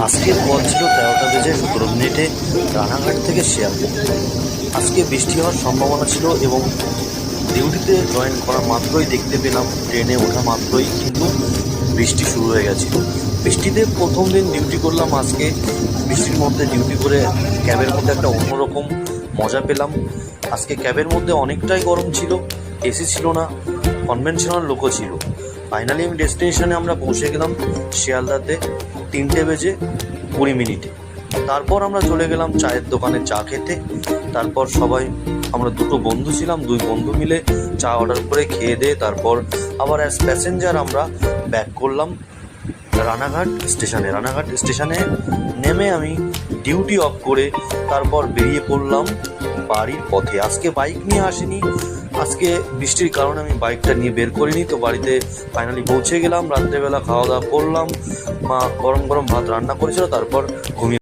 আজকের কল ছিল 13টা বেজে 17 মিনিটে রানাঘাট থেকে শিয়ালদা। আজকে বৃষ্টি হওয়ার সম্ভাবনা ছিল এবং ডিউটিতে জয়েন করা মাত্রই দেখতে পেলাম, ট্রেনে ওঠা মাত্রই কিন্তু বৃষ্টি শুরু হয়ে গেছিল। বৃষ্টিতে প্রথম দিন ডিউটি করলাম। আজকে বৃষ্টির মধ্যে ডিউটি করে ক্যাবের মধ্যে একটা অন্যরকম মজা পেলাম। আজকে ক্যাবের মধ্যে অনেকটাই গরম ছিল, এসি ছিল না, কনভেনশনাল লোকও ছিল। ফাইনালি আমি ডেস্টিনেশনে আমরা পৌঁছে গেলাম শিয়ালদাতে 3:20 তারপর আমরা চলে গেলাম চায়ের দোকানে চা খেতে। তারপর সবাই আমরা দুটো বন্ধু ছিলাম, দুই বন্ধু মিলে চা অর্ডার করে খেয়ে দিয়ে তারপর আবার অ্যাজ প্যাসেঞ্জার আমরা ব্যাক করলাম রানাঘাট স্টেশনে নেমে আমি ডিউটি অফ করে তারপর বেরিয়ে পড়লাম বাড়ির পথে। আজকে বাইক নিয়ে আসিনি, আজকে বৃষ্টির কারণে আমি বাইকটা নিয়ে বের করিনি। তো বাড়িতে ফাইনালি পৌঁছে গেলাম, রাত্রেবেলা খাওয়া দাওয়া করলাম, মা গরম গরম ভাত রান্না করেছিল, তারপর ঘুমিয়ে